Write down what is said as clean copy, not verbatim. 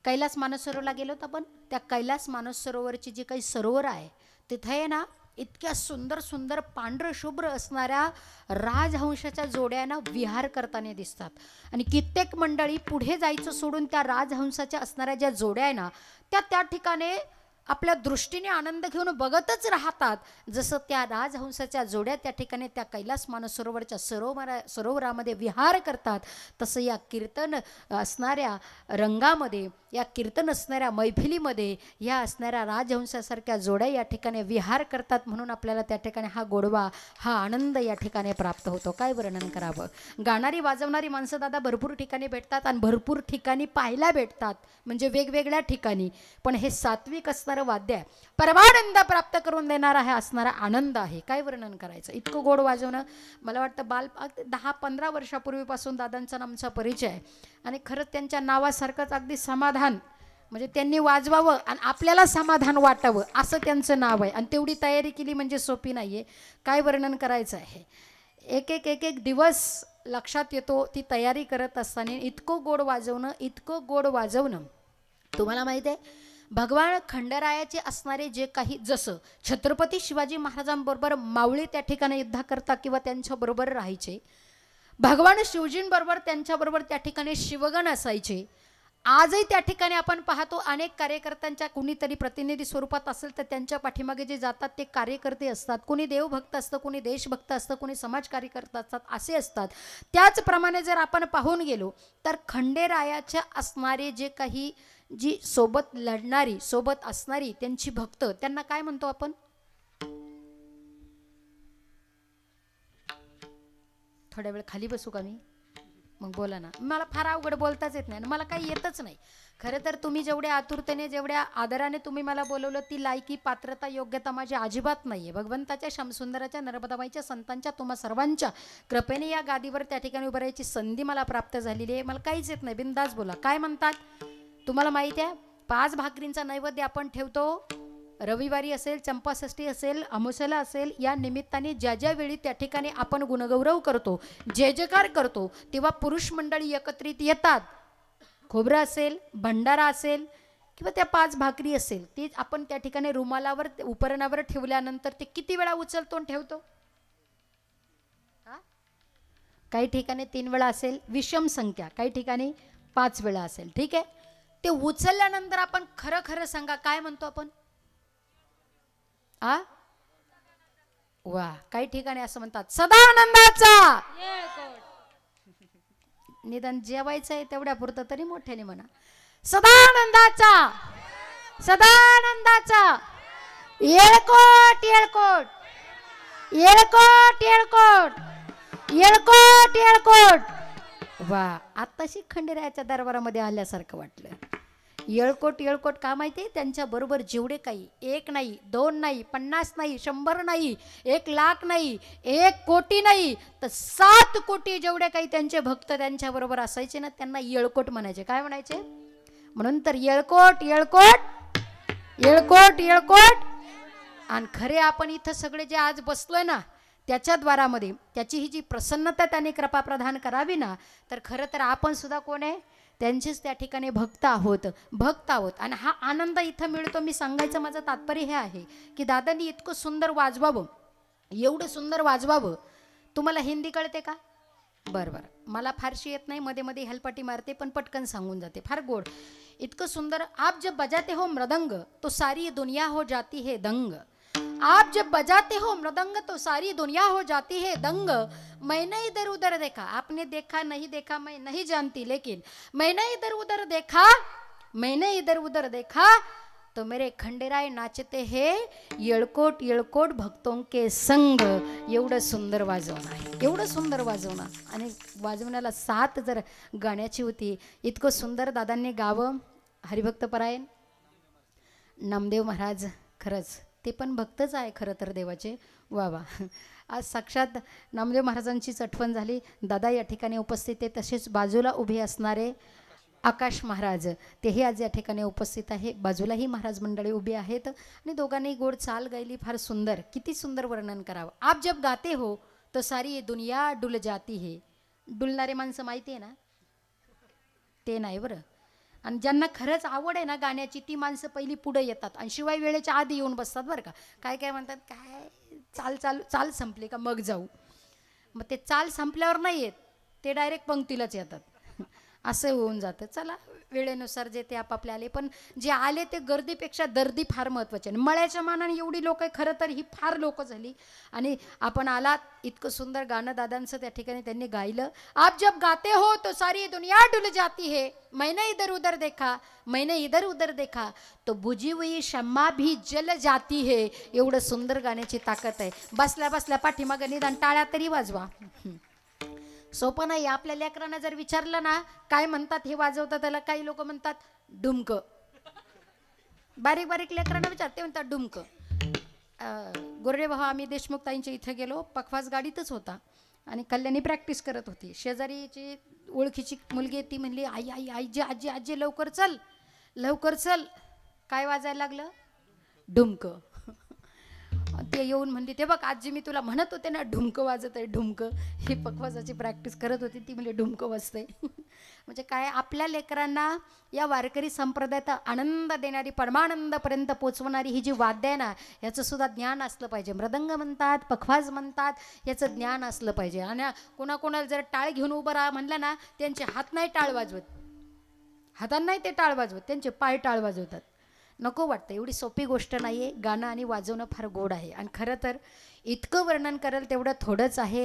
कैलास मानसरोवरला गेलो होतो आपण. त्या कैलास मानसरोवरची जी काही सरोवर आहे तिथे आहे ना, इतक्या सुंदर सुंदर पांढर शुभ्र असणाऱ्या राजहंसाच्या जोड्याना विहार करताना दिसतात. आणि कित्येक मंडळी पुढे जायचं सोडून त्या राजहंसाच्या असणाऱ्या ज्या जोड्या आहे ना, त्या ठिकाणी आपल्या दृष्टीने आनंद घेऊन बघतच राहतात. जसं त्या राजहंसाच्या जोड्या त्या ठिकाणी त्या कैलास मानसरोवरच्या सरोवरामध्ये विहार करतात, तसं या कीर्तन असणाऱ्या रंगामध्ये, या कीर्तन असणाऱ्या मैफिलीमध्ये या असणाऱ्या राजहंसासारख्या जोड्या या ठिकाणी विहार करतात. म्हणून आपल्याला त्या ठिकाणी हा गोडवा, हा आनंद या ठिकाणी प्राप्त होतो. काय वर्णन करावं. गाणारी वाजवणारी माणसं दादा भरपूर ठिकाणी भेटतात आणि भरपूर ठिकाणी पाहायला भेटतात, म्हणजे वेगवेगळ्या ठिकाणी. पण हे सात्विक असणारं वाद्य आहे, परमानंद प्राप्त करून देणारा हा असणारा आनंद आहे. काय वर्णन करायचं. इतकं गोड वाजवणं. मला वाटतं 10-15 वर्षापूर्वीपासून दादांचा आमचा परिचय आहे. आणि खरंच त्यांच्या नावासारखंच अगदी समाधान, म्हणजे त्यांनी वाजवावं आणि आपल्याला समाधान वाटावं असं त्यांचं नाव आहे. आणि तेवढी तयारी केली म्हणजे सोपी नाही आहे. काय वर्णन करायचं आहे. एक एक दिवस लक्षात येतो ती तयारी करत असताना. इतकं गोड वाजवणं, इतकं गोड वाजवणं. तुम्हाला माहीत आहे भगवान खंडरायाचे असणारे जे काही, जसं छत्रपती शिवाजी महाराजांबरोबर मावळे त्या ठिकाणी युद्ध करता किंवा त्यांच्याबरोबर राहायचे, भगवान शिवजींबरोबर त्यांच्याबरोबर त्या ठिकाणी शिवगण असायचे. आजही त्या ठिकाणी आपण पाहतो अनेक कार्यकर्त्यांच्या कुणीतरी प्रतिनिधी स्वरूपात असेल तर त्यांच्या पाठीमागे जे जातात ते कार्यकर्ते असतात. कोणी देवभक्त असतं, कोणी देशभक्त असतं, कोणी समाज कार्यकर्ता असतात, असे असतात. त्याचप्रमाणे जर आपण पाहून गेलो तर खंडेरायाच्या असणारे जे काही, जी सोबत लढणारी, सोबत असणारी त्यांची भक्त, त्यांना काय म्हणतो आपण. थोड्या वेळ खाली बसू का मी, मग बोला ना. मला फार अवघड बोलताच येत नाही, मला काही येतच नाही. खरं तर तुम्ही जेवढ्या आतुरतेने, जेवढ्या आदराने तुम्ही मला बोलवलं, ती लायकी, पात्रता, योग्यता माझी अजिबात नाही आहे. भगवंताच्या, श्यामसुंदराच्या, नर्मदाबाईच्या, संतांच्या, तुम्हा सर्वांच्या कृपेने या गादीवर त्या ठिकाणी उभं राहायची संधी मला प्राप्त झालेली आहे. मला काहीच येत नाही, बिनधास्त बोला. काय म्हणतात तुम्हाला माहिती आहे. 5 भाकरींचा नैवेद्य आपण ठेवतो. रविवारी असेल, चंपाषष्ठी असेल, अमावास्येला असेल, या निमित्ताने ज्या ज्या वेळी त्या ठिकाणी आपण गुणगौरव करतो, जय जयकार करतो, तेव्हा पुरुष मंडळी एकत्रित येतात. खोबरं असेल, भंडारा असेल किंवा त्या 5 भाकरी असेल, ती आपण त्या ठिकाणी रुमालावर, उपरणावर ठेवल्यानंतर ते किती वेळा उचलतो आणि ठेवतो. काही ठिकाणी 3 वेळा असेल, विषम संख्या, काही ठिकाणी 5 वेळा असेल. ठीक आहे. ते उचलल्यानंतर आपण खरं खरं सांगा काय म्हणतो आपण. वा. काही ठिकाणी असं म्हणतात सदानंदाचा. निदान जेवायचं आहे तेवढ्या पुरतं तरी मोठ्याने म्हणा. सदानंदाचा, सदानंदाचा. येळकोट येळकोट, येळकोट येळकोट, येळकोट येळकोट. वा. आत्ताशी खंडेरायाच्या दरबारामध्ये आल्यासारखं वाटलं. येळकोट येळकोट का माहिती आहे. त्यांच्या बरोबर जेवढे काही, 1 नाही, 2 नाही, 50 नाही, 100 नाही, 1,00,000 नाही, 1 कोटी नाही, तर 7 कोटी जेवढे काही त्यांचे भक्त त्यांच्या बरोबर असायचे ना, त्यांना येळकोट म्हणायचे. काय म्हणायचे. म्हणून तर येळकोट येळकोट, येळकोट येळकोट. आणि खरे आपण इथं सगळे जे आज बसलोय ना, त्याच्या द्वारामध्ये त्याची ही जी प्रसन्नता त्याने कृपा प्रदान करावी ना, तर खरं तर आपण सुद्धा कोण आहे, त्यांचेच त्या ठिकाणी भक्त आहोत, भक्त आहोत. आणि हा आनंद इथं मिळतो. मी सांगायचं माझं तात्पर्य हे आहे की दादांनी इतकं सुंदर वाजवावं, एवढं सुंदर वाजवावं. तुम्हाला हिंदी कळते का. बरं बरं. मला फारशी येत नाही, मध्ये मध्ये हेलपाटी मारते, पण पटकन सांगून जाते. फार गोड. इतकं सुंदर. आप जब बजाते हो मृदंग तो सारी दुनिया हो जाती है दंग. आप जब बजाते हो मृदंग तो सारी दुनिया हो जाती है दंग. मैंने इधर उधर देखा, आपने देखा नहीं देखा मैं नहीं जानती, लेकिन मैंने इधर उधर देखा, मैंने इधर उधर देखा तो मेरे खंडेराय नाचते हैं येळकोट येळकोट भक्तों के संग. एवढं सुंदर वाजवणं आहे, एवढं सुंदर वाजवणं. आणि वाजवण्याला 7 जर गाण्याची होती. इतकं सुंदर दादांनी गावं. हरिभक्तपरायण नामदेव महाराज, खरंच ते पण भक्तच आहे खरं तर देवाचे. वा वा. आज साक्षात नामदेव महाराजांचीच आठवण झाली. दादा या ठिकाणी उपस्थित आहे. तसेच बाजूला उभे असणारे आकाश महाराज, तेही आज या ठिकाणी उपस्थित आहे. बाजूलाही महाराज मंडळी उभी आहेत आणि दोघांनी गोड चाल गायली. फार सुंदर. किती सुंदर वर्णन करावं. आप जब गाते हो तो सारी दुनिया डुल जाती है. डुलणारे माणसं माहिती आहे ना, ते नाही बरं. आणि ज्यांना खरंच आवड आहे ना गाण्याची ती माणसं पहिली पुढे येतात आणि शिवाय वेळेच्या आधी येऊन बसतात बरं का. काय काय म्हणतात, काय चाल संपली का मग जाऊ. मग ते चाल संपल्यावर नाही येत, ते डायरेक्ट पंक्तीलाच येतात. असं होऊन जातं. चला वेळेनुसार जे ते आपापले आले, पण जे आले ते गर्दीपेक्षा दर्दी फार महत्त्वाचे. आणि मळ्याच्या मानाने एवढी लोक आहे, खरं तर ही फार लोक झाली. आणि आपण आलात, इतकं सुंदर गाणं दादांचं त्या ठिकाणी त्यांनी गायलं. आप जब गाते हो तो सारी दुनिया डुल जाती है, मैंने इधर उधर देखा, मैंने इधर उधर देखा तो बुझी हुई शम्मा भी जल जाती है. एवढं सुंदर गाण्याची ताकद आहे. बसल्या बसल्या पाठीमागं निदान टाळ्या तरी वाजवा. सोपं नाही. आपल्या लेकरांना जर विचारलं ना काय म्हणतात हे वाजवतात, त्याला काही लोक म्हणतात डुमक. बारीक बारीक लेकरांना विचारते, म्हणतात डुमक. गोरडे भाऊ आम्ही देशमुख ताईंच्या इथं गेलो, पखवाज गाडीतच होता आणि कल्याणी प्रॅक्टिस करत होती. शेजारीची ओळखीची मुलगी ती म्हणली, आई आई आजी आजी आजी लवकर चल लवकर चल. काय वाजायला लागलं, डुमक. ते येऊन म्हणते, ते बघ आजी मी तुला म्हणत होते ना ढुमकं वाजत आहे ढुमकं. ही पखवाजाची प्रॅक्टिस करत होती, ती म्हणजे ढुमकं वाजते. म्हणजे काय, आपल्या लेकरांना या वारकरी संप्रदायात आनंद देणारी, परमानंदपर्यंत पोचवणारी ही जी वाद्य आहे ना, याचं सुद्धा ज्ञान असलं पाहिजे. मृदंग म्हणतात, पखवाज म्हणतात, याचं ज्ञान असलं पाहिजे. आणि कोणाकोणाला जर टाळ घेऊन उभं राहा म्हणलं ना, त्यांचे हात नाही टाळ वाजवत, हातांना नाही ते टाळ वाजवत, त्यांचे पाय टाळ वाजवतात. नको वाटतं. एवढी सोपी गोष्ट नाही आहे. गाणं आणि वाजवणं फार गोड आहे. आणि खरं तर इतकं वर्णन करेल तेवढं थोडंच आहे.